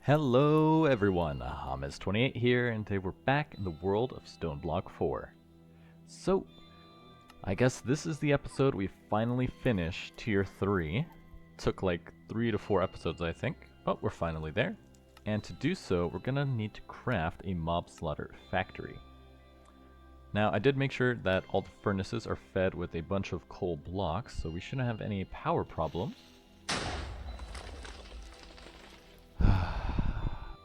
Hello everyone, Hamas28 here, and today we're back in the world of Stoneblock 4. So, I guess this is the episode we finally finished Tier 3. Took like 3 to 4 episodes I think, but we're finally there. And to do so, we're gonna need to craft a mob slaughter factory. Now, I did make sure that all the furnaces are fed with a bunch of coal blocks, so we shouldn't have any power problems.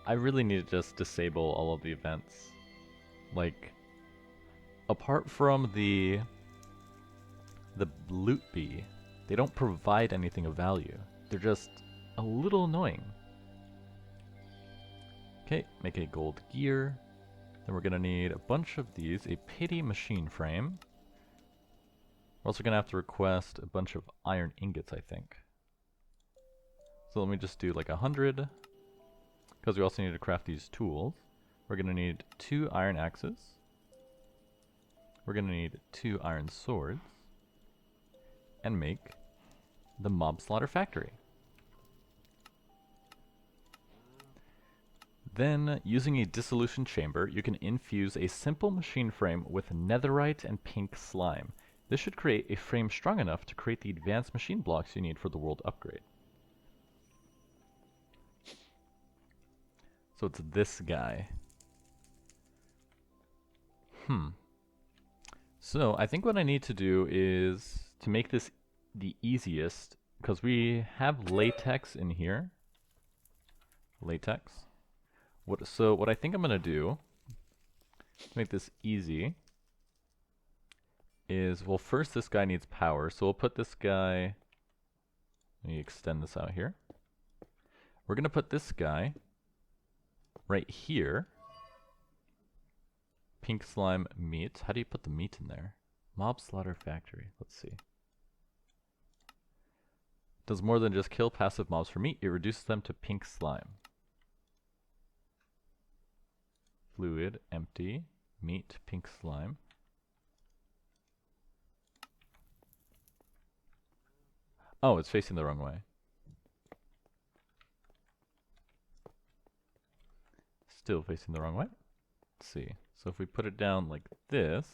I really need to just disable all of the events. Like, apart from the loot bee, they don't provide anything of value. They're just a little annoying. Okay, make a gold gear. Then we're gonna need a bunch of these, a pity machine frame. We're also gonna have to request a bunch of iron ingots, I think. So let me just do like 100. Because we also need to craft these tools. We're going to need 2 iron axes. We're going to need 2 iron swords. And make the mob slaughter factory. Then, using a dissolution chamber, you can infuse a simple machine frame with netherite and pink slime. This should create a frame strong enough to create the advanced machine blocks you need for the world upgrade. So it's this guy. So I think what I need to do is to make this the easiest, because we have latex in here. Latex. So what I think I'm gonna do to make this easy is, well, first this guy needs power, so we'll put this guy. Let me extend this out here. We're gonna put this guy right here. Pink slime meat. How do you put the meat in there? Mob slaughter factory. Let's see. Does more than just kill passive mobs for meat. It reduces them to pink slime. Fluid, empty, meat, pink slime. Oh, it's facing the wrong way. Still facing the wrong way. Let's see. So if we put it down like this.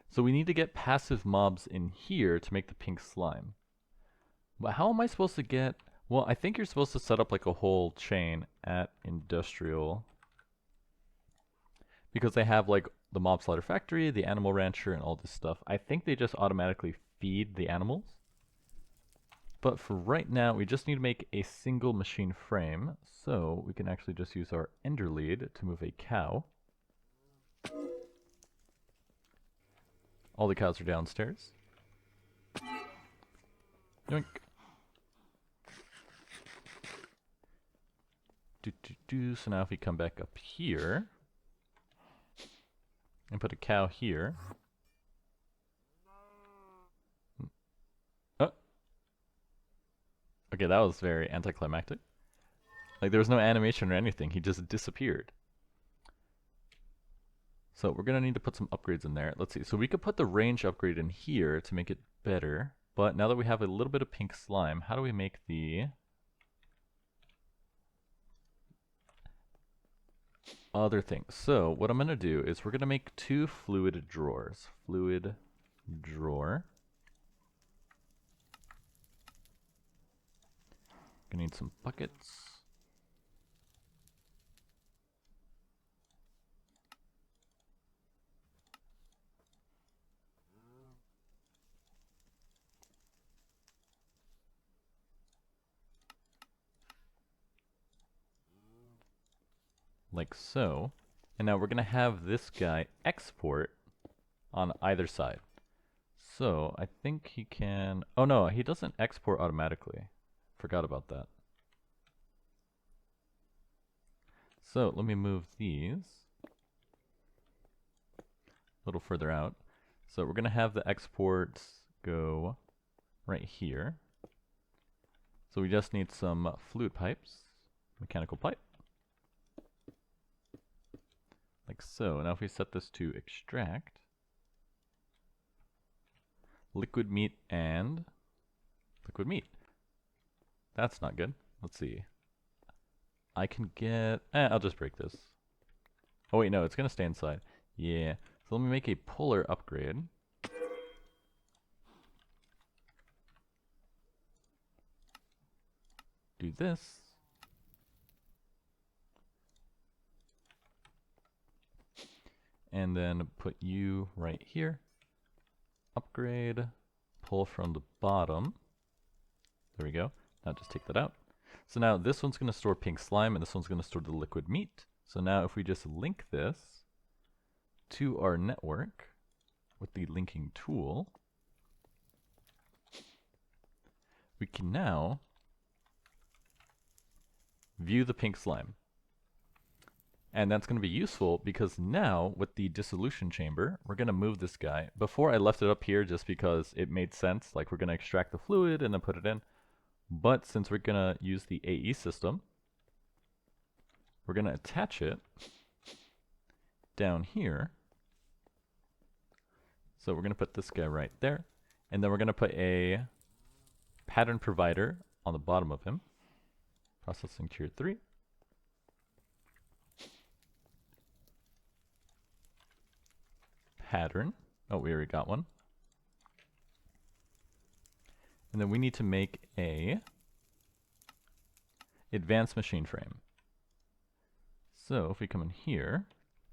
So we need to get passive mobs in here to make the pink slime. But how am I supposed to get... Well, I think you're supposed to set up like a whole chain at industrial. Because they have like the mob slaughter factory, the animal rancher, and all this stuff. I think they just automatically feed the animals. But for right now, we just need to make a single machine frame, so we can actually just use our ender lead to move a cow. All the cows are downstairs. Yoink. So now if we come back up here and put a cow here. Okay, that was very anticlimactic. Like, there was no animation or anything. He just disappeared. So we're going to need to put some upgrades in there. Let's see. So we could put the range upgrade in here to make it better. But now that we have a little bit of pink slime, how do we make the other thing? So what I'm going to do is we're going to make 2 fluid drawers. Fluid drawer. Gonna need some buckets. Like so. And now we're gonna have this guy export on either side. So I think he can... Oh no, he doesn't export automatically. Forgot about that. So let me move these a little further out. So we're going to have the exports go right here. So we just need some fluid pipes, mechanical pipe. Like so. Now if we set this to extract, liquid meat and liquid meat. That's not good. Let's see. I can get... I'll just break this. Oh wait, no, it's gonna stay inside. Yeah, so let me make a puller upgrade. Do this. And then put you right here. Upgrade. Pull from the bottom. There we go. Now just take that out. So now this one's going to store pink slime, and this one's going to store the liquid meat. So now if we just link this to our network with the linking tool, we can now view the pink slime. And that's going to be useful because now with the dissolution chamber, we're going to move this guy. Before I left it up here just because it made sense, like we're going to extract the fluid and then put it in. But since we're going to use the AE system, we're going to attach it down here. So we're going to put this guy right there. And then we're going to put a pattern provider on the bottom of him. Processing tier 3. Pattern. Oh, we already got one. And then we need to make a advanced machine frame. So if we come in here,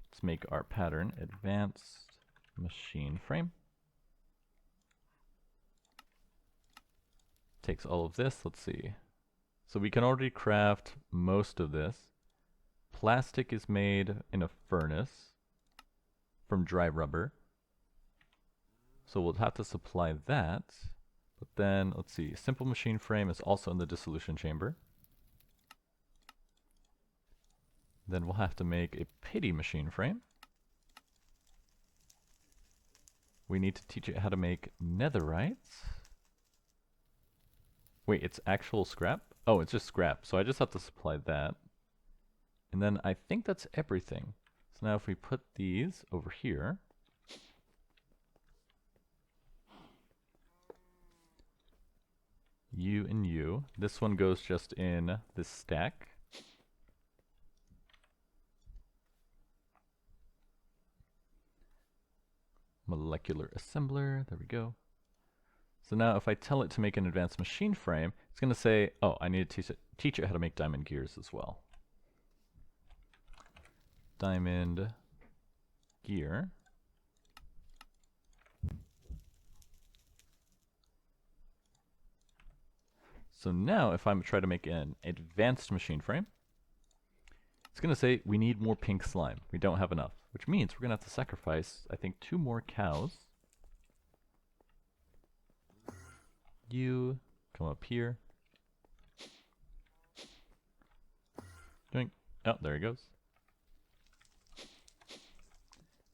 let's make our pattern advanced machine frame. Takes all of this, let's see. So we can already craft most of this. Plastic is made in a furnace from dry rubber. So we'll have to supply that. But then, let's see, simple machine frame is also in the dissolution chamber. Then we'll have to make a pity machine frame. We need to teach it how to make netherites. Wait, it's actual scrap? Oh, it's just scrap, so I just have to supply that. And then I think that's everything. So now if we put these over here, you and you. This one goes just in this stack. Molecular assembler, there we go. So now if I tell it to make an advanced machine frame, it's going to say, oh, I need to teach it how to make diamond gears as well. Diamond gear. So now if I try to make an advanced machine frame, it's going to say we need more pink slime. We don't have enough, which means we're going to have to sacrifice, I think, 2 more cows. You come up here. Doink. Oh, there he goes.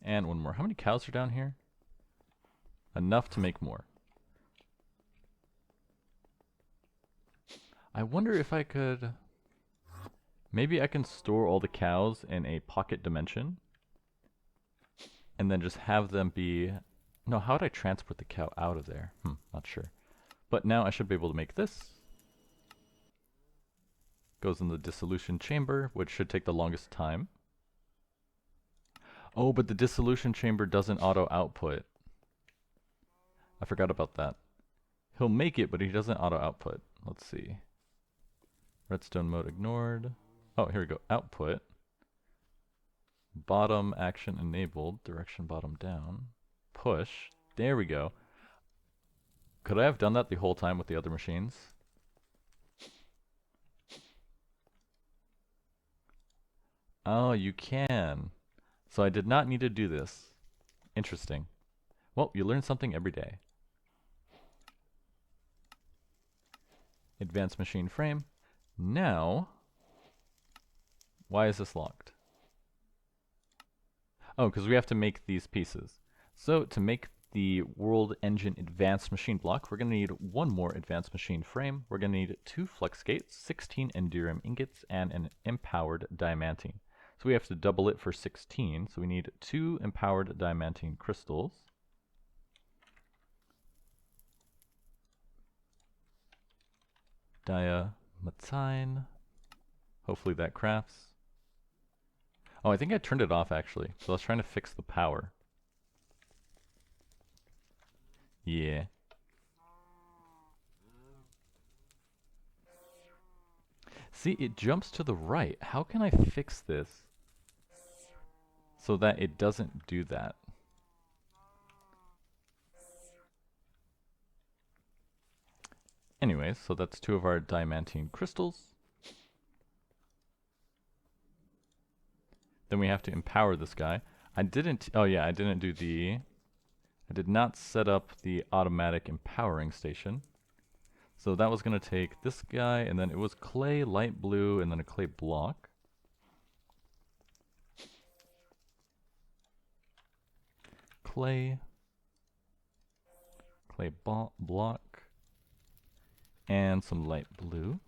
And 1 more. How many cows are down here? Enough to make more. I wonder if I could... Maybe I can store all the cows in a pocket dimension. And then just have them be... No, how would I transport the cow out of there? Not sure. But now I should be able to make this. Goes in the dissolution chamber, which should take the longest time. Oh, but the dissolution chamber doesn't auto-output. I forgot about that. He'll make it, but he doesn't auto-output. Let's see. Redstone mode ignored. Oh, here we go. Output. Bottom action enabled. Direction bottom down. Push. There we go. Could I have done that the whole time with the other machines? Oh, you can. So I did not need to do this. Interesting. Well, you learn something every day. Advanced machine frame. Now, why is this locked? Oh, because we have to make these pieces. So to make the World Engine Advanced Machine Block, we're going to need 1 more Advanced Machine Frame. We're going to need 2 Flux Gates, 16 Enderium Ingots, and an Empowered Diamantine. So we have to double it for 16, so we need 2 Empowered Diamantine Crystals. Diamantine. Hopefully that crafts. Oh, I think I turned it off actually. So I was trying to fix the power. Yeah. See, it jumps to the right. How can I fix this so that it doesn't do that? Anyways, so that's 2 of our diamantine crystals. Then we have to empower this guy. I did not set up the automatic empowering station. So that was going to take this guy, and then it was clay, light blue, and then a clay block. Clay block, and some light blue.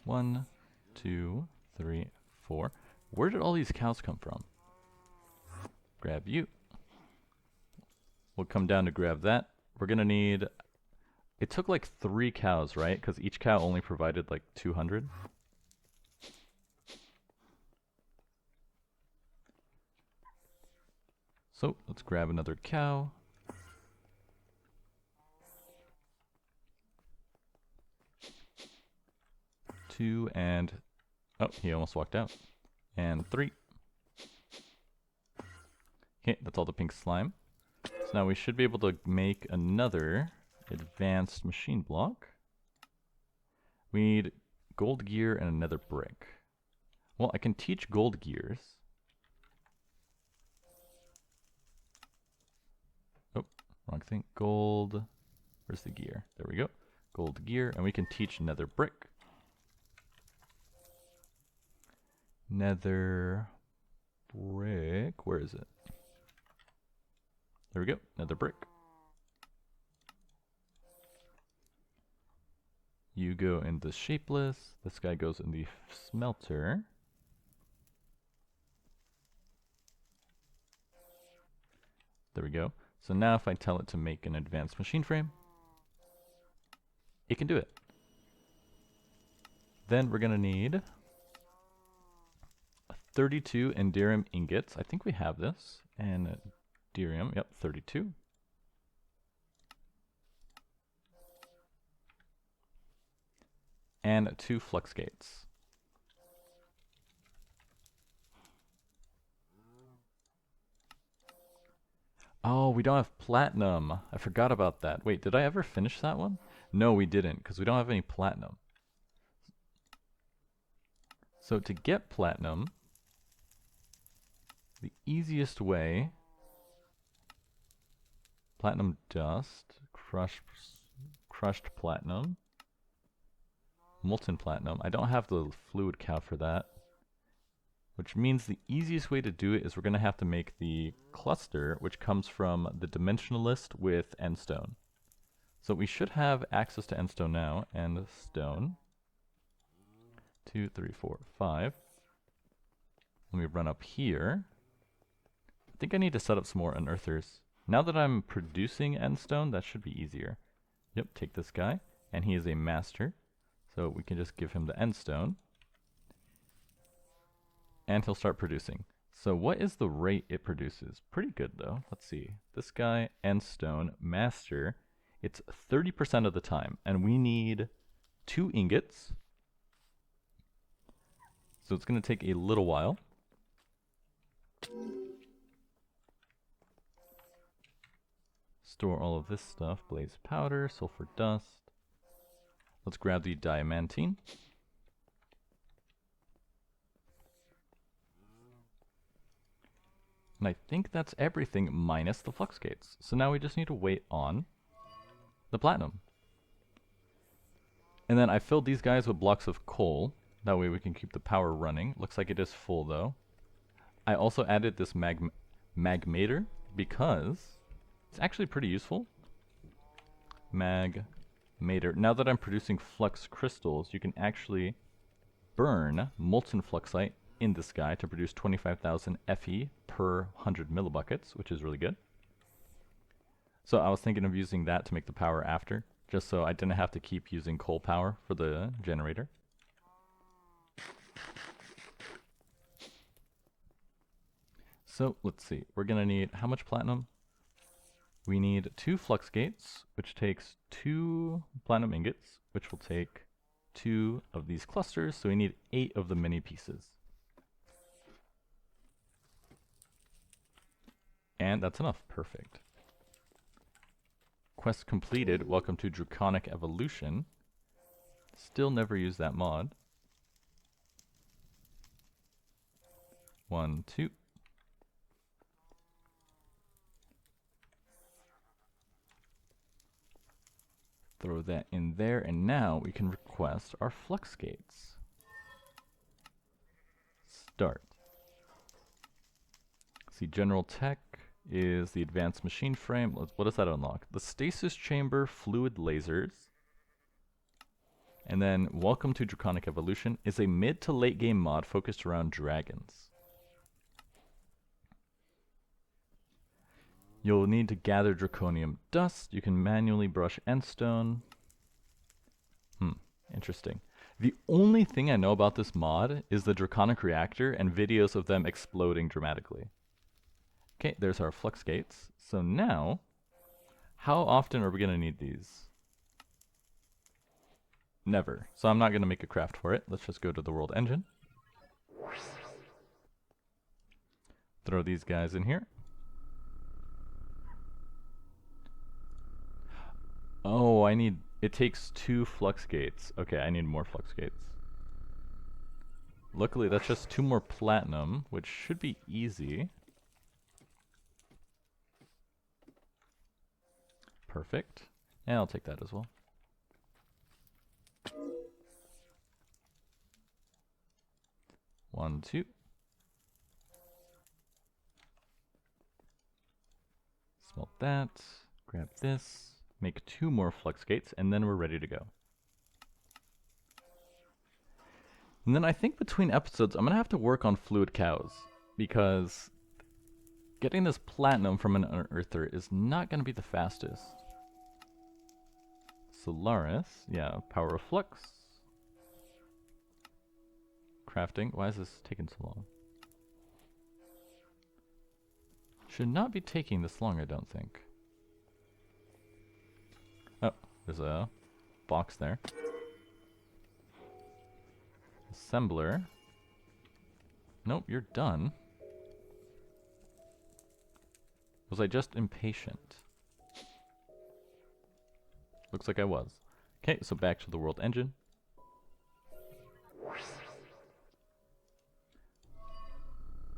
One, 2, 3, 4. Where did all these cows come from? Grab you. We'll come down to grab that. We're gonna need... It took like 3 cows, right? Because each cow only provided like 200. So let's grab another cow. Two and... Oh, he almost walked out. And 3. Okay, that's all the pink slime. So now we should be able to make another advanced machine block. We need gold gear and another brick. Well, I can teach gold gears. Oh, wrong thing. Gold. Where's the gear? There we go. Gold gear, and we can teach nether brick. Nether brick. Where is it? There we go. Nether brick. You go in the shapeless. This guy goes in the smelter. There we go. So now if I tell it to make an advanced machine frame, it can do it. Then we're going to need 32 Enderium ingots. I think we have this. And Enderium, yep, 32. And 2 flux gates. Oh, we don't have platinum. I forgot about that. Wait, did I ever finish that one? No, we didn't, because we don't have any platinum. So to get platinum, the easiest way... Platinum dust, crushed platinum, molten platinum. I don't have the fluid cow for that. Which means the easiest way to do it is we're going to have to make the cluster, which comes from the dimensionalist with endstone. So we should have access to endstone now. Endstone. 2, 3, 4, 5. Let me run up here. I think I need to set up some more unearthers. Now that I'm producing endstone, that should be easier. Yep, take this guy. And he is a master. So we can just give him the endstone. And he'll start producing. So what is the rate it produces? Pretty good though. Let's see. This guy, endstone, master. It's 30% of the time. And we need 2 ingots. So it's going to take a little while. Store all of this stuff. Blaze powder, sulfur dust. Let's grab the diamantine. And I think that's everything minus the flux gates. So now we just need to wait on the platinum. And then I filled these guys with blocks of coal. That way we can keep the power running. Looks like it is full though. I also added this magmator because it's actually pretty useful. Magmator. Now that I'm producing flux crystals, you can actually burn molten fluxite in this guy to produce 25,000 Fe per 100 millibuckets, which is really good. So I was thinking of using that to make the power after, just so I didn't have to keep using coal power for the generator. So let's see, we're gonna need how much platinum? We need 2 flux gates, which takes 2 platinum ingots, which will take 2 of these clusters, so we need 8 of the mini pieces. And that's enough, perfect. Quest completed, welcome to Draconic Evolution. Still never used that mod. 1, 2. Throw that in there, and now we can request our flux gates. Start. See, general tech is the advanced machine frame. What does that unlock? The stasis chamber, fluid lasers. And then welcome to Draconic Evolution is a mid to late game mod focused around dragons. You'll need to gather draconium dust. You can manually brush endstone. Interesting. The only thing I know about this mod is the draconic reactor and videos of them exploding dramatically. Okay, there's our flux gates. So now, how often are we going to need these? Never. So I'm not going to make a craft for it. Let's just go to the world engine. Throw these guys in here. Oh, it takes 2 flux gates. Okay, I need more flux gates. Luckily, that's just 2 more platinum, which should be easy. Perfect. And I'll take that as well. One, 2. Smelt that. Grab this. Make 2 more flux gates, and then we're ready to go. And then I think between episodes, I'm going to have to work on fluid cows, because getting this platinum from an unearther is not going to be the fastest. Solaris, yeah, power of flux. Crafting, why is this taking so long? Should not be taking this long, I don't think. Oh, there's a box there. Assembler. Nope, you're done. Was I just impatient? Looks like I was. Okay, so back to the world engine.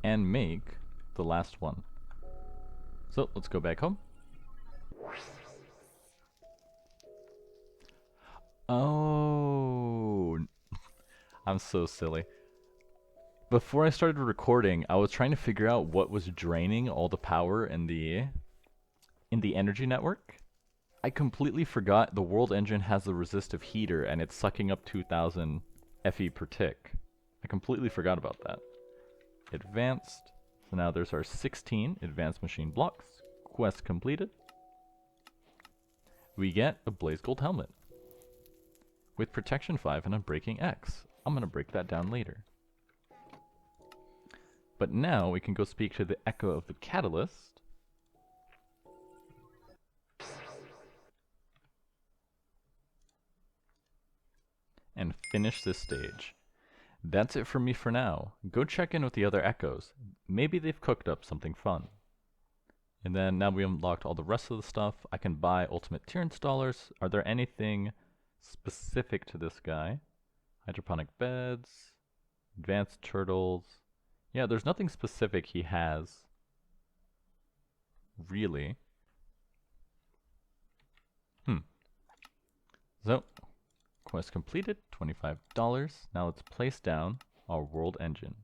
And make the last one. So, let's go back home. Oh, I'm so silly. Before I started recording, I was trying to figure out what was draining all the power in the energy network. I completely forgot the world engine has a resistive heater and it's sucking up 2000 FE per tick. I completely forgot about that. Advanced. So now there's our 16 advanced machine blocks. Quest completed. We get a blaze gold helmet with protection 5 and a breaking X. I'm gonna break that down later. But now we can go speak to the Echo of the Catalyst. And finish this stage. That's it for me for now. Go check in with the other Echoes. Maybe they've cooked up something fun. And then now we unlocked all the rest of the stuff. I can buy ultimate tier installers. Are there anything specific to this guy? Hydroponic beds, advanced turtles. Yeah, there's nothing specific he has, really. So, quest completed, $25. Now let's place down our world engine.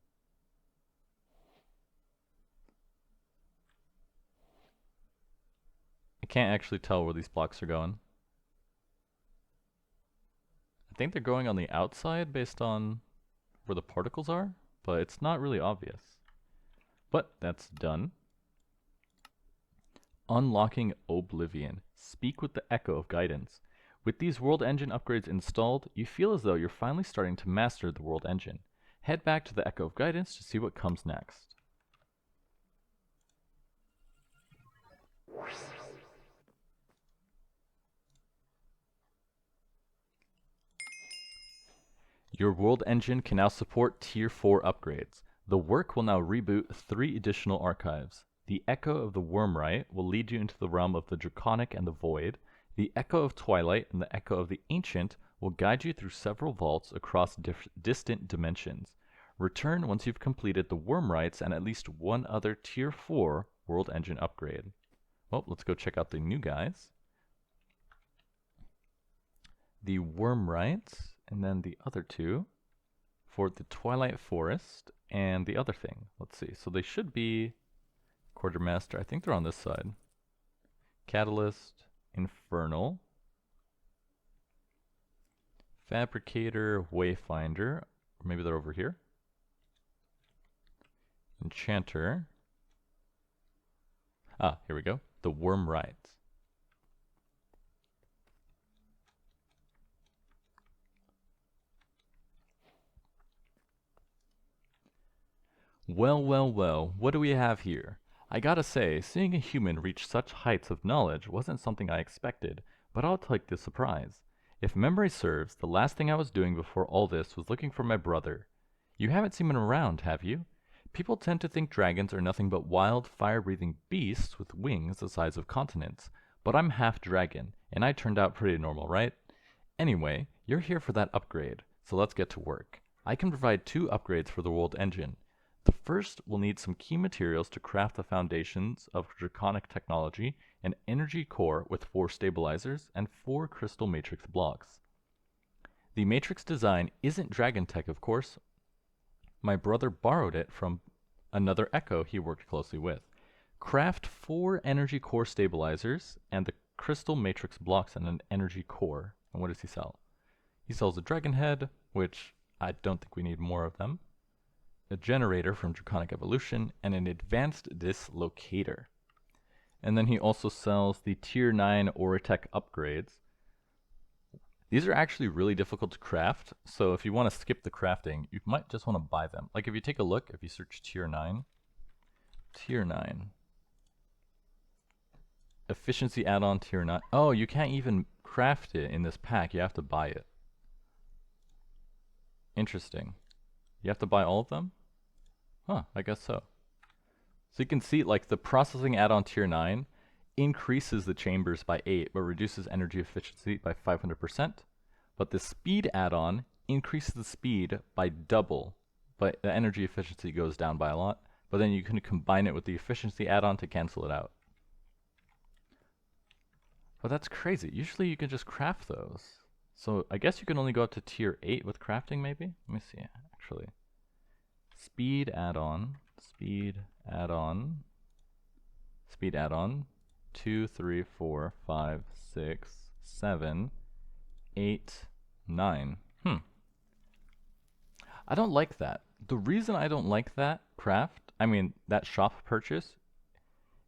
I can't actually tell where these blocks are going. I think they're going on the outside based on where the particles are, but it's not really obvious. But that's done. Unlocking Oblivion. Speak with the Echo of Guidance. With these World Engine upgrades installed, you feel as though you're finally starting to master the World Engine. Head back to the Echo of Guidance to see what comes next. Your World Engine can now support Tier 4 upgrades. The work will now reboot 3 additional archives. The Echo of the Wyrmwright will lead you into the realm of the Draconic and the Void. The Echo of Twilight and the Echo of the Ancient will guide you through several vaults across distant dimensions. Return once you've completed the Wyrmwrights and at least one other Tier 4 World Engine upgrade. Well, let's go check out the new guys. The Wyrmwrights, and then the other two for the Twilight Forest and the other thing. Let's see. So they should be Quartermaster. I think they're on this side. Catalyst, Infernal, Fabricator, Wayfinder. Or maybe they're over here. Enchanter. Ah, here we go. The Wyrmwright. Well, well, well, what do we have here? I gotta say, seeing a human reach such heights of knowledge wasn't something I expected, but I'll take the surprise. If memory serves, the last thing I was doing before all this was looking for my brother. You haven't seen him around, have you? People tend to think dragons are nothing but wild, fire-breathing beasts with wings the size of continents, but I'm half dragon, and I turned out pretty normal, right? Anyway, you're here for that upgrade, so let's get to work. I can provide 2 upgrades for the World Engine. The first will need some key materials to craft the foundations of draconic technology, an energy core with 4 stabilizers, and 4 crystal matrix blocks. The matrix design isn't dragon tech, of course. My brother borrowed it from another Echo he worked closely with. Craft 4 energy core stabilizers and the crystal matrix blocks and an energy core. And what does he sell? He sells a dragon head, which I don't think we need more of them, a generator from Draconic Evolution, and an advanced dislocator. And then he also sells the Tier 9 Auratech upgrades. These are actually really difficult to craft, so if you want to skip the crafting, you might just want to buy them. Like if you take a look, if you search Tier 9, Efficiency add-on Tier 9. Oh, you can't even craft it in this pack, you have to buy it. Interesting. You have to buy all of them? Huh, I guess so. So you can see, like, the processing add-on Tier 9 increases the chambers by 8, but reduces energy efficiency by 500%. But the speed add-on increases the speed by double, but the energy efficiency goes down by a lot. But then you can combine it with the efficiency add-on to cancel it out. But that's crazy. Usually you can just craft those. So I guess you can only go up to Tier 8 with crafting, maybe? Let me see, actually. Speed add-on, 2, 3, 4, 5, 6, 7, 8, 9. I don't like that. The reason I don't like that that shop purchase,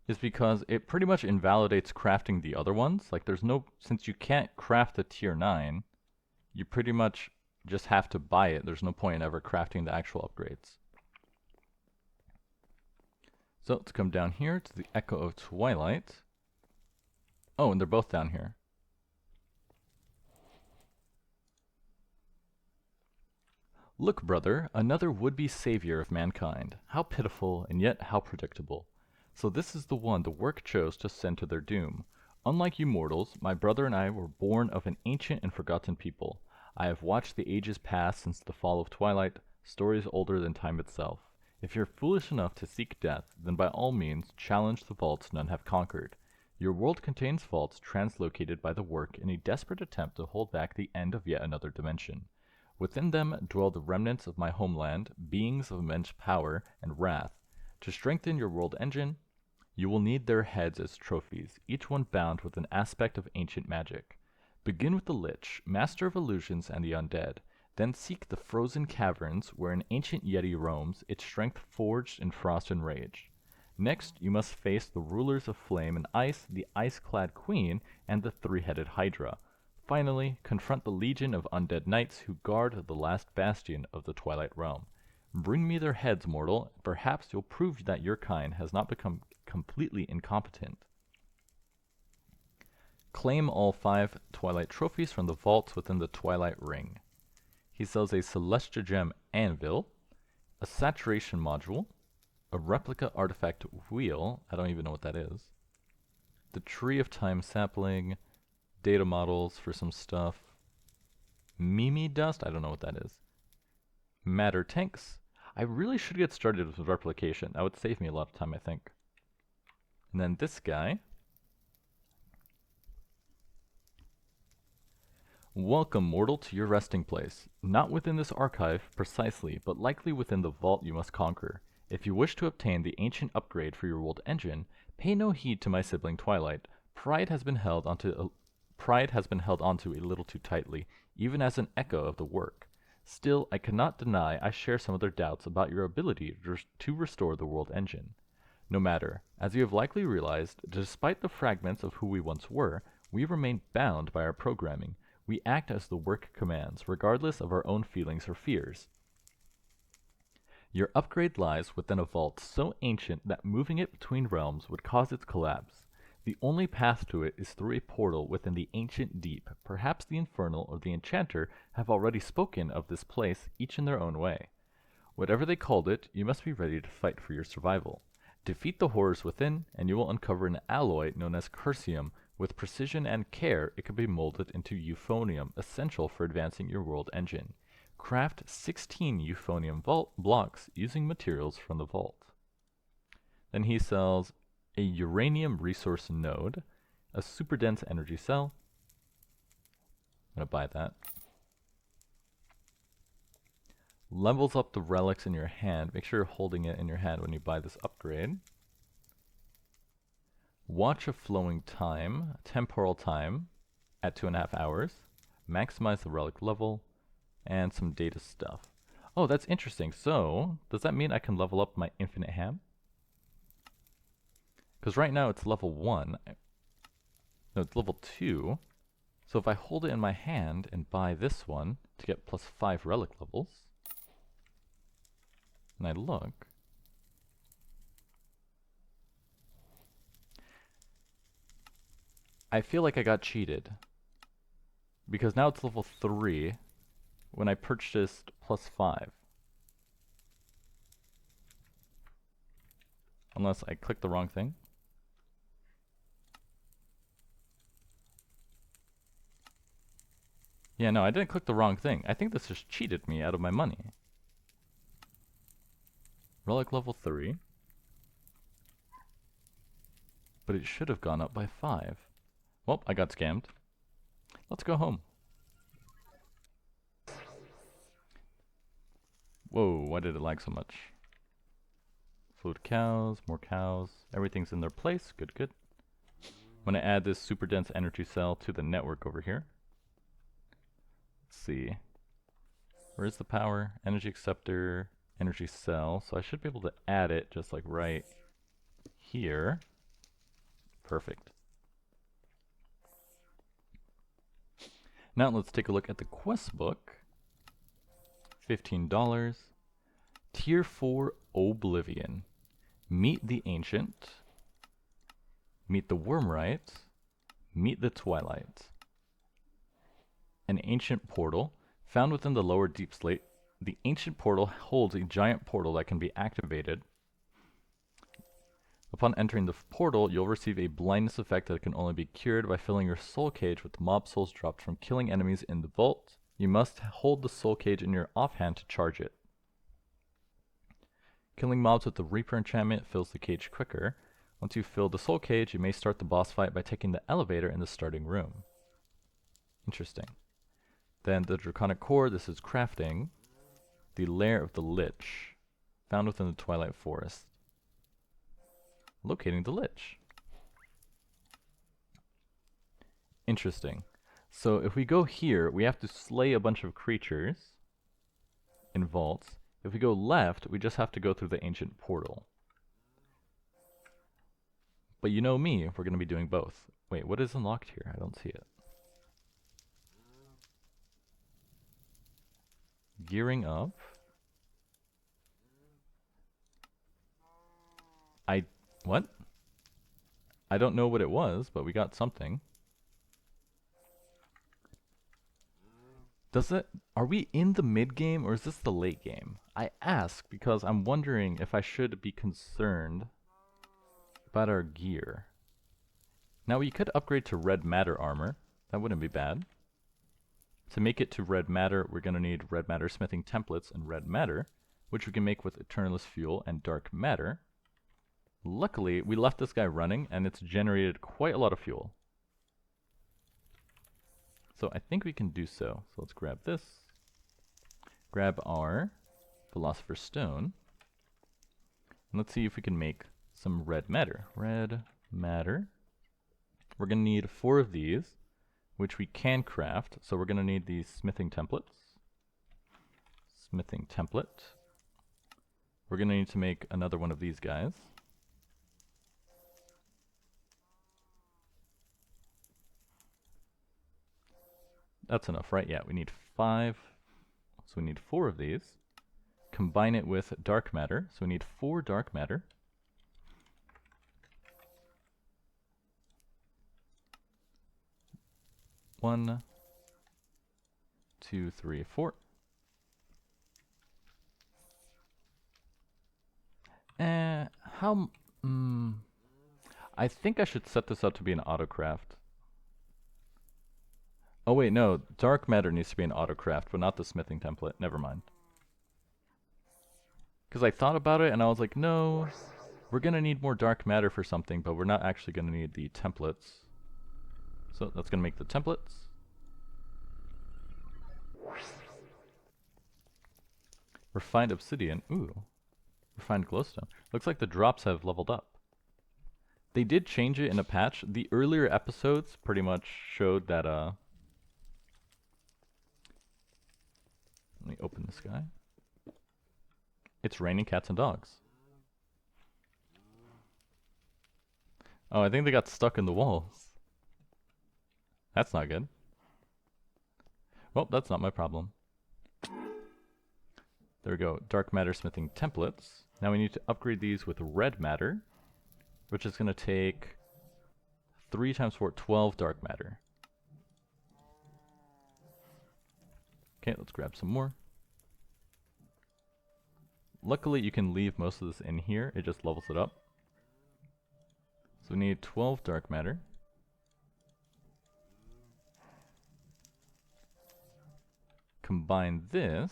is because it pretty much invalidates crafting the other ones. Like since you can't craft a Tier 9, you pretty much just have to buy it. There's no point in ever crafting the actual upgrades. So let's come down here to the Echo of Twilight. Oh, and they're both down here. Look, brother, another would-be savior of mankind. How pitiful, and yet how predictable. So this is the one the work chose to send to their doom. Unlike you mortals, my brother and I were born of an ancient and forgotten people. I have watched the ages pass since the fall of Twilight, stories older than time itself. If you're foolish enough to seek death, then by all means challenge the vaults none have conquered. Your world contains vaults translocated by the work in a desperate attempt to hold back the end of yet another dimension. Within them dwell the remnants of my homeland, beings of immense power and wrath. To strengthen your world engine, you will need their heads as trophies, each one bound with an aspect of ancient magic. Begin with the Lich, master of illusions and the undead. Then seek the frozen caverns where an ancient yeti roams, its strength forged in frost and rage. Next, you must face the rulers of flame and ice, the ice-clad queen, and the three-headed hydra. Finally, confront the legion of undead knights who guard the last bastion of the Twilight realm. Bring me their heads, mortal. Perhaps you'll prove that your kind has not become completely incompetent. Claim all 5 Twilight trophies from the vaults within the Twilight Ring. He sells a Celestia Gem Anvil, a Saturation Module, a Replica Artifact Wheel, I don't even know what that is, the Tree of Time Sapling, data models for some stuff, Mimi Dust, I don't know what that is, Matter Tanks. I really should get started with replication. That would save me a lot of time, I think. And then this guy. Welcome, mortal, to your resting place. Not within this archive, precisely, but likely within the vault you must conquer. If you wish to obtain the ancient upgrade for your world engine, pay no heed to my sibling Twilight. Pride has been held onto a little too tightly, even as an echo of the work. Still, I cannot deny I share some of their doubts about your ability to restore the world engine. No matter, as you have likely realized, despite the fragments of who we once were, we remain bound by our programming. We act as the work commands, regardless of our own feelings or fears. Your upgrade lies within a vault so ancient that moving it between realms would cause its collapse. The only path to it is through a portal within the ancient deep. Perhaps the Infernal or the Enchanter have already spoken of this place, each in their own way. Whatever they called it, you must be ready to fight for your survival. Defeat the horrors within, and you will uncover an alloy known as Cursium. With precision and care, it can be molded into euphonium, essential for advancing your world engine. Craft 16 euphonium blocks using materials from the vault. Then he sells a uranium resource node, a super dense energy cell. I'm going to buy that. Levels up the relics in your hand. Make sure you're holding it in your hand when you buy this upgrade. Watch of Flowing Time, temporal time at 2.5 hours. Maximize the relic level, and some data stuff. Oh, that's interesting. So, does that mean I can level up my infinite ham? Because right now it's level 1. No, it's level 2. So if I hold it in my hand and buy this one to get plus 5 relic levels, and I look, I feel like I got cheated. Because now it's level 3 when I purchased plus 5. Unless I clicked the wrong thing. Yeah, no, I didn't click the wrong thing. I think this just cheated me out of my money. Relic level 3. But it should have gone up by 5. Well, I got scammed. Let's go home. Whoa, why did it lag so much? Food cows, more cows. Everything's in their place. Good, good. I'm going to add this super dense energy cell to the network over here. Let's see. Where's the power? Energy acceptor, energy cell. So I should be able to add it just like right here. Perfect. Now let's take a look at the quest book. $15. Tier 4 Oblivion. Meet the Ancient. Meet the Wyrmwright. Meet the Twilight. An ancient portal. Found within the lower deep slate, the ancient portal holds a giant portal that can be activated. Upon entering the portal, you'll receive a blindness effect that can only be cured by filling your soul cage with mob souls dropped from killing enemies in the vault. You must hold the soul cage in your offhand to charge it. Killing mobs with the Reaper enchantment fills the cage quicker. Once you fill the soul cage, you may start the boss fight by taking the elevator in the starting room. Interesting. Then the Draconic Core, this is crafting. The Lair of the Lich, found within the Twilight Forest. Locating the Lich. Interesting. So if we go here, we have to slay a bunch of creatures in vaults. If we go left, we just have to go through the ancient portal. But you know me, we're going to be doing both. Wait, what is unlocked here? I don't see it. Gearing up. What? I don't know what it was, but we got something. Are we in the mid game or is this the late game? I ask because I'm wondering if I should be concerned about our gear. Now we could upgrade to red matter armor. That wouldn't be bad. To make it to red matter, we're going to need red matter smithing templates and red matter, which we can make with eternalist fuel and dark matter. Luckily, we left this guy running and it's generated quite a lot of fuel. So I think we can do so. So let's grab this. Grab our Philosopher's Stone. And let's see if we can make some red matter. Red matter. We're going to need 4 of these, which we can craft. So we're going to need these smithing templates. Smithing template. We're going to need to make another one of these guys. That's enough, right? Yeah, we need 5. So we need 4 of these. Combine it with dark matter. So we need 4 dark matter. One, 2, 3, 4. I think I should set this up to be an autocraft. Oh wait, no, dark matter needs to be an autocraft, but not the smithing template. Never mind. Because I thought about it and I was like, no, we're going to need more dark matter for something, but we're not actually going to need the templates. So that's going to make the templates. Refined obsidian. Ooh. Refined glowstone. Looks like the drops have leveled up. They did change it in a patch. The earlier episodes pretty much showed that, let me open this guy. It's raining cats and dogs. Oh, I think they got stuck in the walls. That's not good. Well, that's not my problem. There we go. Dark matter smithing templates. Now we need to upgrade these with red matter, which is going to take 3 times 4, 12 dark matter. Okay, let's grab some more. Luckily, you can leave most of this in here. It just levels it up. So we need 12 dark matter. Combine this.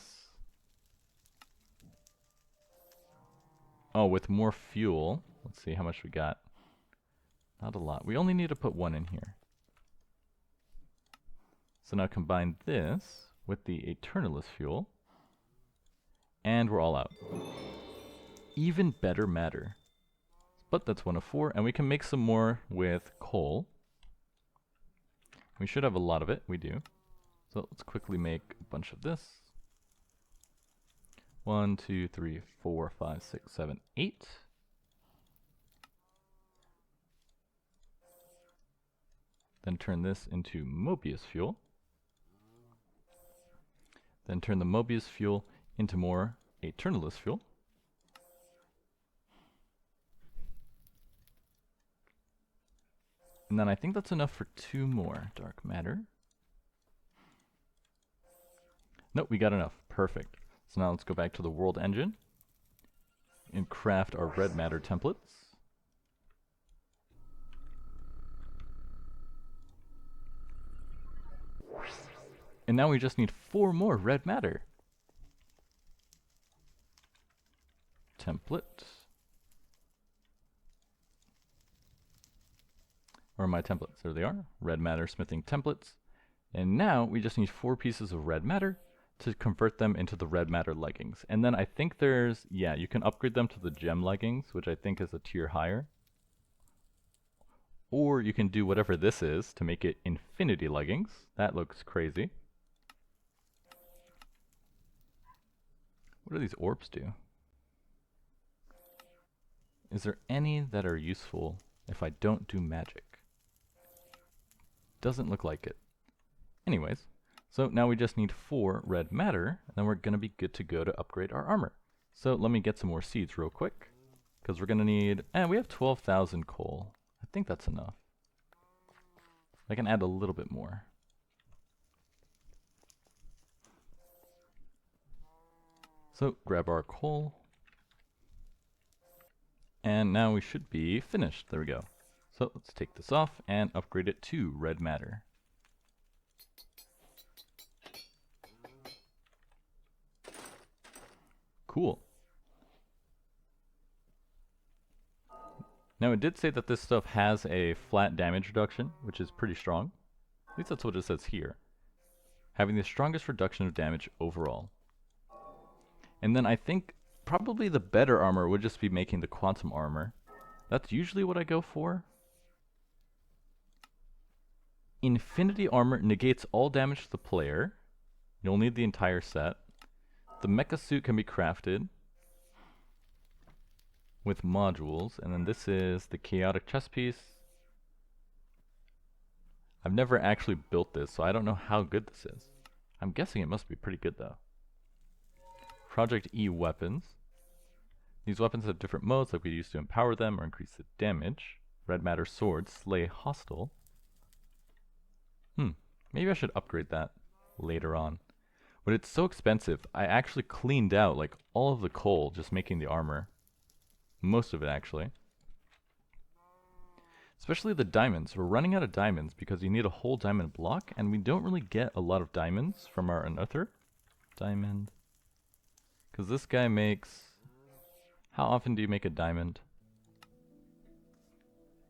Oh, with more fuel. Let's see how much we got. Not a lot. We only need to put 1 in here. So now combine this with the eternalist fuel. And we're all out. Even better matter. But that's 1 of 4, and we can make some more with coal. We should have a lot of it. We do. So let's quickly make a bunch of this. 1, 2, 3, 4, 5, 6, 7, 8. Then turn this into Mobius fuel. Then turn the Mobius fuel into more eternalist fuel. And then I think that's enough for 2 more dark matter. Nope, we got enough. Perfect. So now let's go back to the world engine and craft our red matter templates. And now we just need 4 more red matter. Template. Where are my templates? There they are. Red matter smithing templates. And now we just need 4 pieces of red matter to convert them into the red matter leggings. And then I think there's, yeah, you can upgrade them to the gem leggings, which I think is a tier higher. Or you can do whatever this is to make it infinity leggings. That looks crazy. What do these orbs do? Is there any that are useful if I don't do magic? Doesn't look like it. Anyways, so now we just need 4 red matter, and then we're going to be good to go to upgrade our armor. So let me get some more seeds real quick, because we're going to need, we have 12,000 coal. I think that's enough. I can add a little bit more. So grab our coal. And now we should be finished. There we go. So let's take this off and upgrade it to red matter. Cool. Now it did say that this stuff has a flat damage reduction, which is pretty strong. At least that's what it says here. Having the strongest reduction of damage overall. And then I think probably the better armor would just be making the quantum armor. That's usually what I go for. Infinity armor negates all damage to the player. You'll need the entire set. The mecha suit can be crafted with modules, and then this is the chaotic chest piece. I've never actually built this, so I don't know how good this is. I'm guessing it must be pretty good though. Project E weapons. These weapons have different modes, like we used to empower them or increase the damage. Red matter sword, slay hostile. Maybe I should upgrade that later on. But it's so expensive, I actually cleaned out like all of the coal just making the armor. Most of it actually. Especially the diamonds. We're running out of diamonds because you need a whole diamond block, and we don't really get a lot of diamonds from our unearther. Diamond. Because this guy makes... How often do you make a diamond?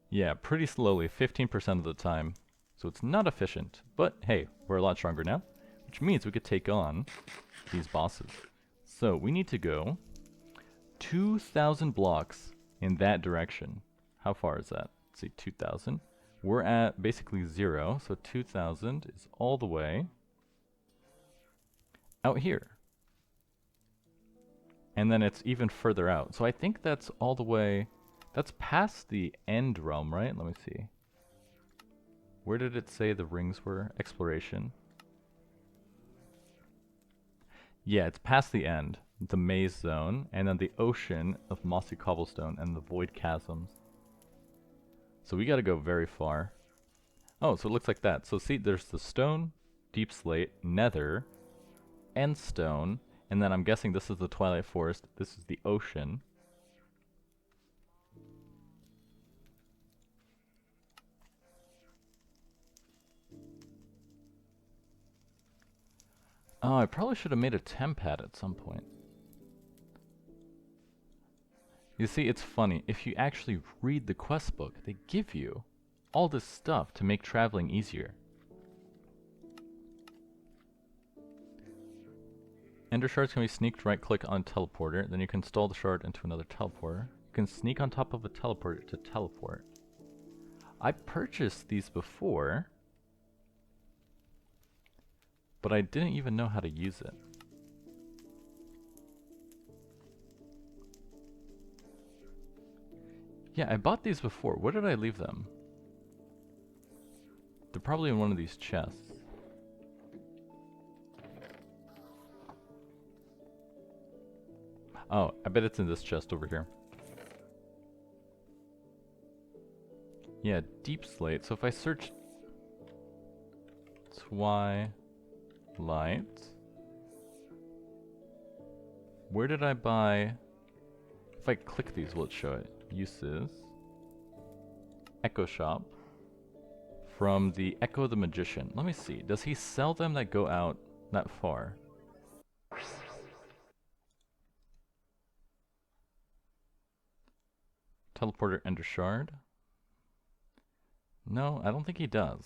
Yeah, pretty slowly, 15% of the time. So it's not efficient. But hey, we're a lot stronger now, which means we could take on these bosses. So we need to go 2,000 blocks in that direction. How far is that? Let's see, 2,000. We're at basically 0, so 2,000 is all the way out here. And then it's even further out. So I think that's all the way... That's past the end realm, right? Let me see. Where did it say the rings were? Exploration. Yeah, it's past the end. The maze zone. And then the ocean of mossy cobblestone and the void chasms. So we gotta go very far. Oh, so it looks like that. So see, there's the stone, deep slate, nether, and stone. And then I'm guessing this is the Twilight Forest. This is the ocean. Oh, I probably should have made a temp pad at some point. You see, it's funny. If you actually read the quest book, they give you all this stuff to make traveling easier. Ender shards can be sneaked, right-click on teleporter, then you can install the shard into another teleporter. You can sneak on top of a teleporter to teleport. I purchased these before, but I didn't even know how to use it. Yeah, I bought these before. Where did I leave them? They're probably in one of these chests. Oh, I bet it's in this chest over here. Yeah, deep slate. So if I search Twilight, where did I buy? If I click these, will it show it? Uses. Echo Shop. From the Echo the Magician. Let me see. Does he sell them that go out that far? Teleporter Ender Shard. No, I don't think he does.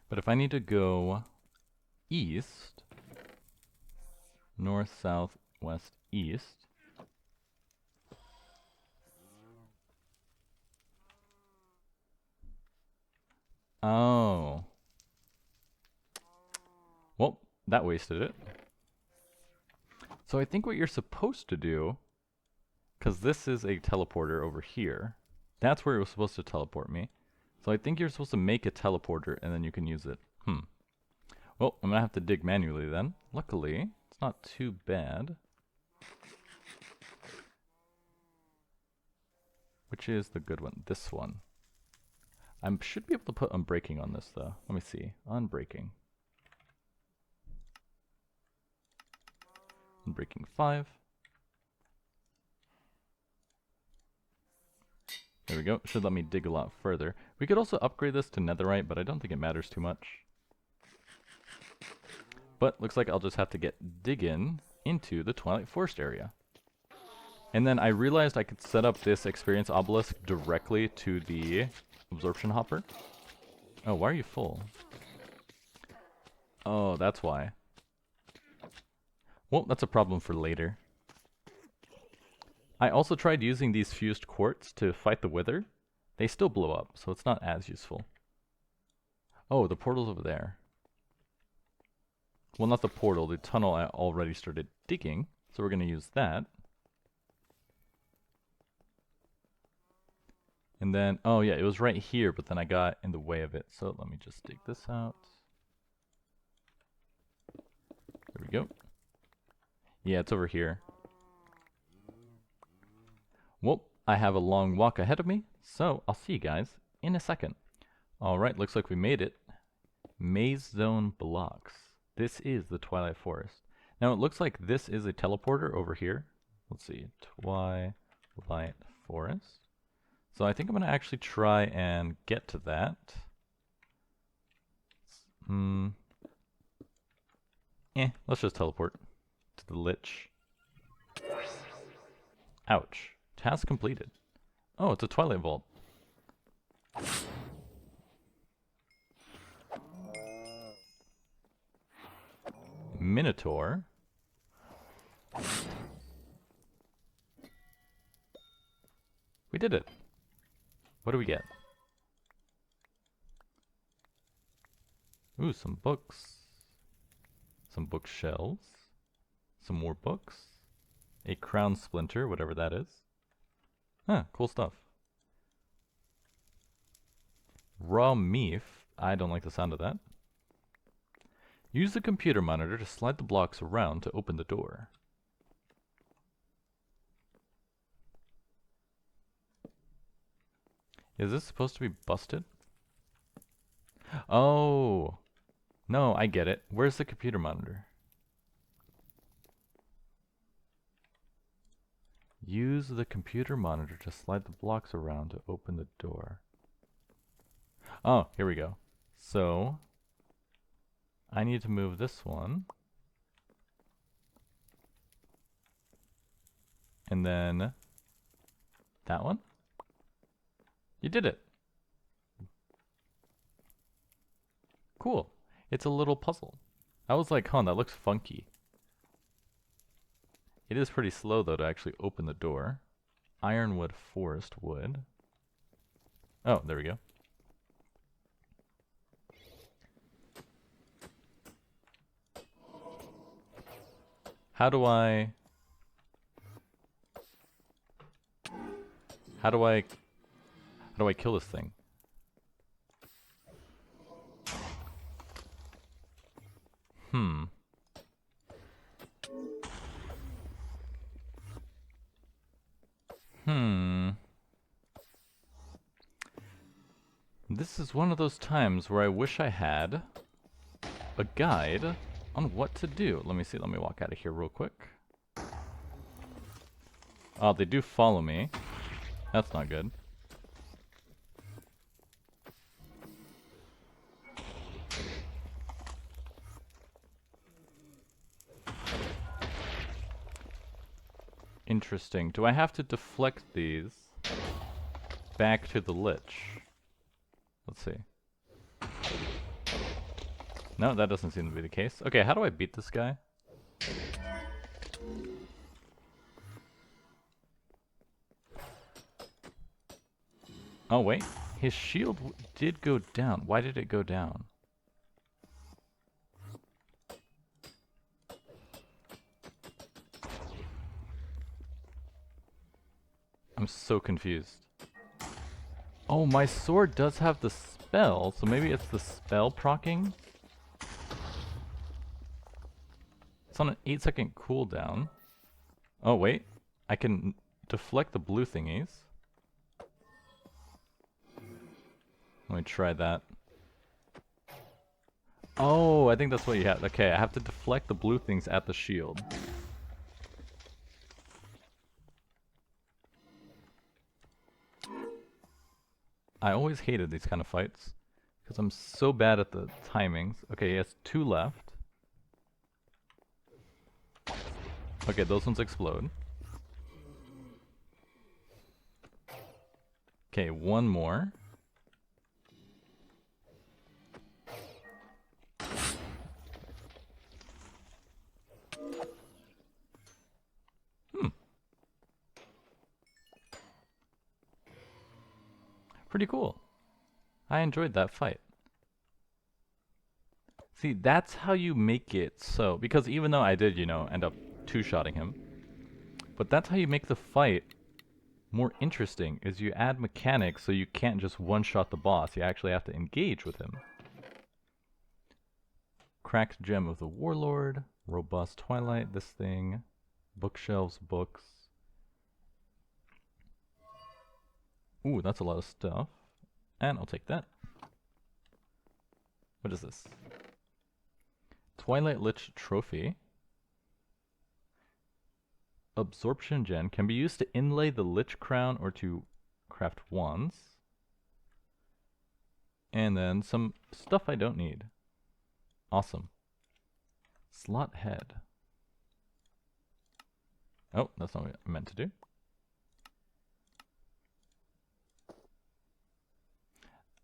But if I need to go east, north, south, west, east, Oh. Well, that wasted it. So I think what you're supposed to do, because this is a teleporter over here, that's where it was supposed to teleport me. So I think you're supposed to make a teleporter and then you can use it. Well, I'm gonna have to dig manually then. Luckily, it's not too bad. Which is the good one? This one. I should be able to put unbreaking on this though. Let me see. Unbreaking. Unbreaking 5. There we go. Should let me dig a lot further. We could also upgrade this to netherite, but I don't think it matters too much. But looks like I'll just have to dig into the Twilight Forest area. And then I realized I could set up this experience obelisk directly to the absorption hopper. Oh, why are you full? Oh, that's why. Well, that's a problem for later. I also tried using these fused quartz to fight the wither. They still blow up, so it's not as useful. Oh, the portal's over there. Well, not the portal, the tunnel I already started digging, so we're going to use that. And then, oh yeah, it was right here, but then I got in the way of it, so let me just dig this out. There we go. Yeah, it's over here. Well, I have a long walk ahead of me, so I'll see you guys in a second. Alright, looks like we made it. Maze Zone blocks. This is the Twilight Forest. Now it looks like this is a teleporter over here. Let's see, Twilight Forest. So I think I'm going to actually try and get to that. Let's just teleport to the Lich. Ouch. Task completed. Oh, it's a Twilight Vault. Minotaur. We did it. What do we get? Ooh, some books. Some bookshelves. Some more books. A crown splinter, whatever that is. Huh, cool stuff. Raw meat. I don't like the sound of that. Use the computer monitor to slide the blocks around to open the door. Is this supposed to be busted? Oh! No, I get it. Where's the computer monitor? Use the computer monitor to slide the blocks around to open the door. Oh, here we go. So, I need to move this one. And then that one. You did it. Cool. It's a little puzzle. I was like, huh, that looks funky. It is pretty slow, though, to actually open the door. Ironwood forest wood. Oh, there we go. How do I kill this thing? This is one of those times where I wish I had a guide on what to do. Let me see, let me walk out of here real quick. Oh, they do follow me. That's not good. Interesting. Do I have to deflect these back to the Lich? Let's see. No, that doesn't seem to be the case. Okay, how do I beat this guy? Oh, wait. His shield did go down. Why did it go down? I'm so confused. Oh, my sword does have the spell, so maybe it's the spell proccing? It's on an 8-second cooldown. Oh, wait. I can deflect the blue thingies. Let me try that. Oh, I think that's what you have. Okay, I have to deflect the blue things at the shield. I always hated these kind of fights because I'm so bad at the timings. Okay, he has 2 left. Okay, those ones explode. Okay, 1 more. Pretty cool. I enjoyed that fight. See, that's how you make it so, because even though I did, you know, end up 2-shotting him, but that's how you make the fight more interesting, is you add mechanics so you can't just one-shot the boss, you actually have to engage with him. Cracked Gem of the Warlord, Robust Twilight, this thing, Bookshelves, books. Ooh, that's a lot of stuff. And I'll take that. What is this? Twilight Lich Trophy. Absorption Gen can be used to inlay the Lich Crown or to craft wands. And then some stuff I don't need. Awesome. Slot Head. Oh, that's not what I meant to do.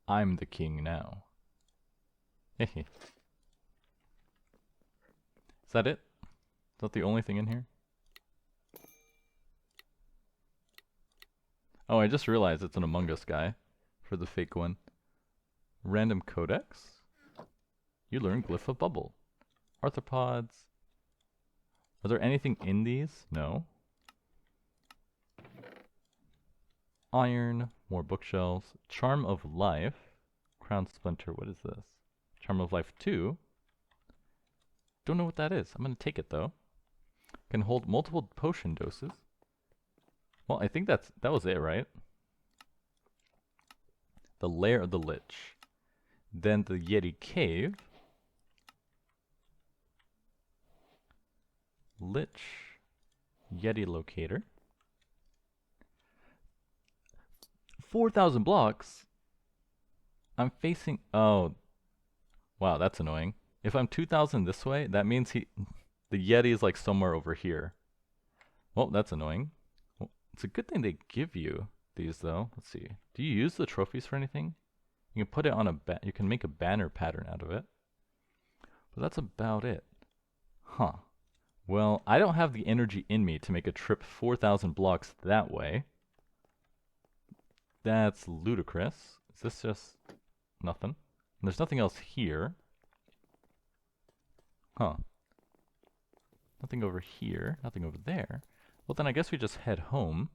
I'm the king now. Hehe. Is that it? Is that the only thing in here? Oh, I just realized it's an Among Us guy for the fake one. Random Codex. You learn Glyph of Bubble. Arthropods. Are there anything in these? No. Iron. More bookshelves. Charm of Life. Crown Splinter. What is this? Charm of Life 2. Don't know what that is. I'm going to take it though. Can hold multiple potion doses. Well, I think that was it, right? The Lair of the Lich. Then the Yeti Cave. Lich. Yeti Locator. 4,000 blocks? I'm facing... Oh. Wow, that's annoying. If I'm 2,000 this way, that means the Yeti is like somewhere over here. Well, that's annoying. Well, it's a good thing they give you these though. Let's see. Do you use the trophies for anything? You can put it on you can make a banner pattern out of it. But that's about it. Huh. Well, I don't have the energy in me to make a trip 4,000 blocks that way. That's ludicrous. Is this just nothing? And there's nothing else here. Huh. Nothing over here. Nothing over there. Well, then I guess we just head home.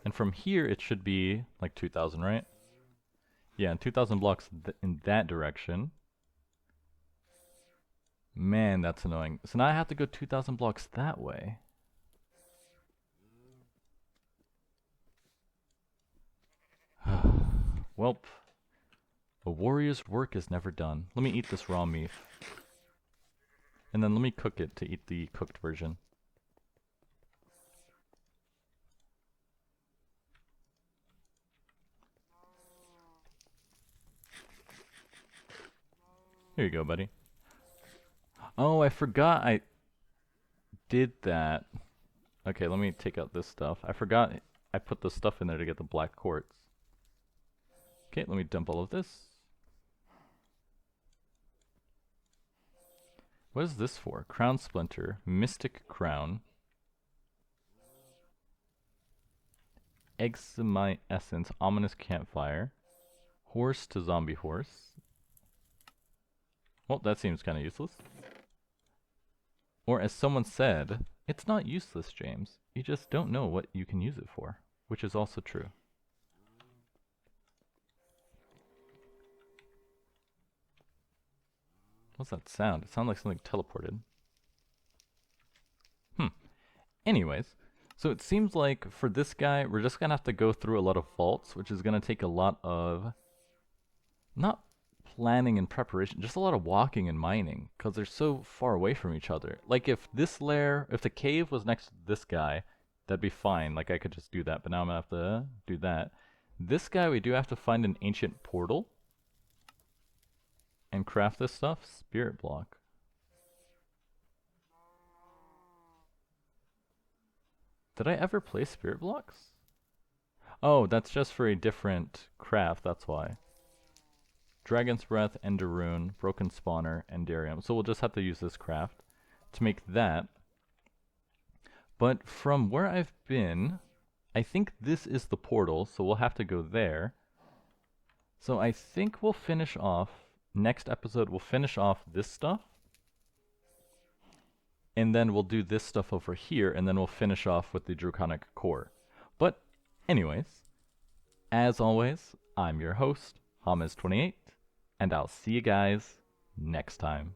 And from here, it should be like 2,000, right? Yeah, and 2,000 blocks in that direction. Man, that's annoying. So now I have to go 2,000 blocks that way. Welp. A warrior's work is never done. Let me eat this raw meat. And then let me cook it to eat the cooked version. Here you go, buddy. Oh, I forgot I did that. Okay, let me take out this stuff. I forgot I put the stuff in there to get the black quartz. Okay, let me dump all of this. What is this for? Crown Splinter, Mystic Crown. Examite Essence, Ominous Campfire, Horse to Zombie Horse. Well, that seems kind of useless. Or as someone said, it's not useless, James. You just don't know what you can use it for, which is also true. What's that sound? It sounded like something teleported. Anyways, so it seems like for this guy, we're just gonna have to go through a lot of vaults, which is gonna take a lot of, not planning and preparation, just a lot of walking and mining, because they're so far away from each other. Like if this lair, if the cave was next to this guy, that'd be fine. Like I could just do that, but now I'm gonna have to do that. This guy, we do have to find an ancient portal and craft this stuff. Spirit block. Did I ever play spirit blocks? Oh, that's just for a different craft, that's why. Dragon's Breath, Ender Rune, Broken Spawner, Endarium. So we'll just have to use this craft to make that. But from where I've been, I think this is the portal, so we'll have to go there. So I think we'll finish off, next episode we'll finish off this stuff. And then we'll do this stuff over here, and then we'll finish off with the Draconic Core. But anyways, as always, I'm your host, Hamas28, and I'll see you guys next time.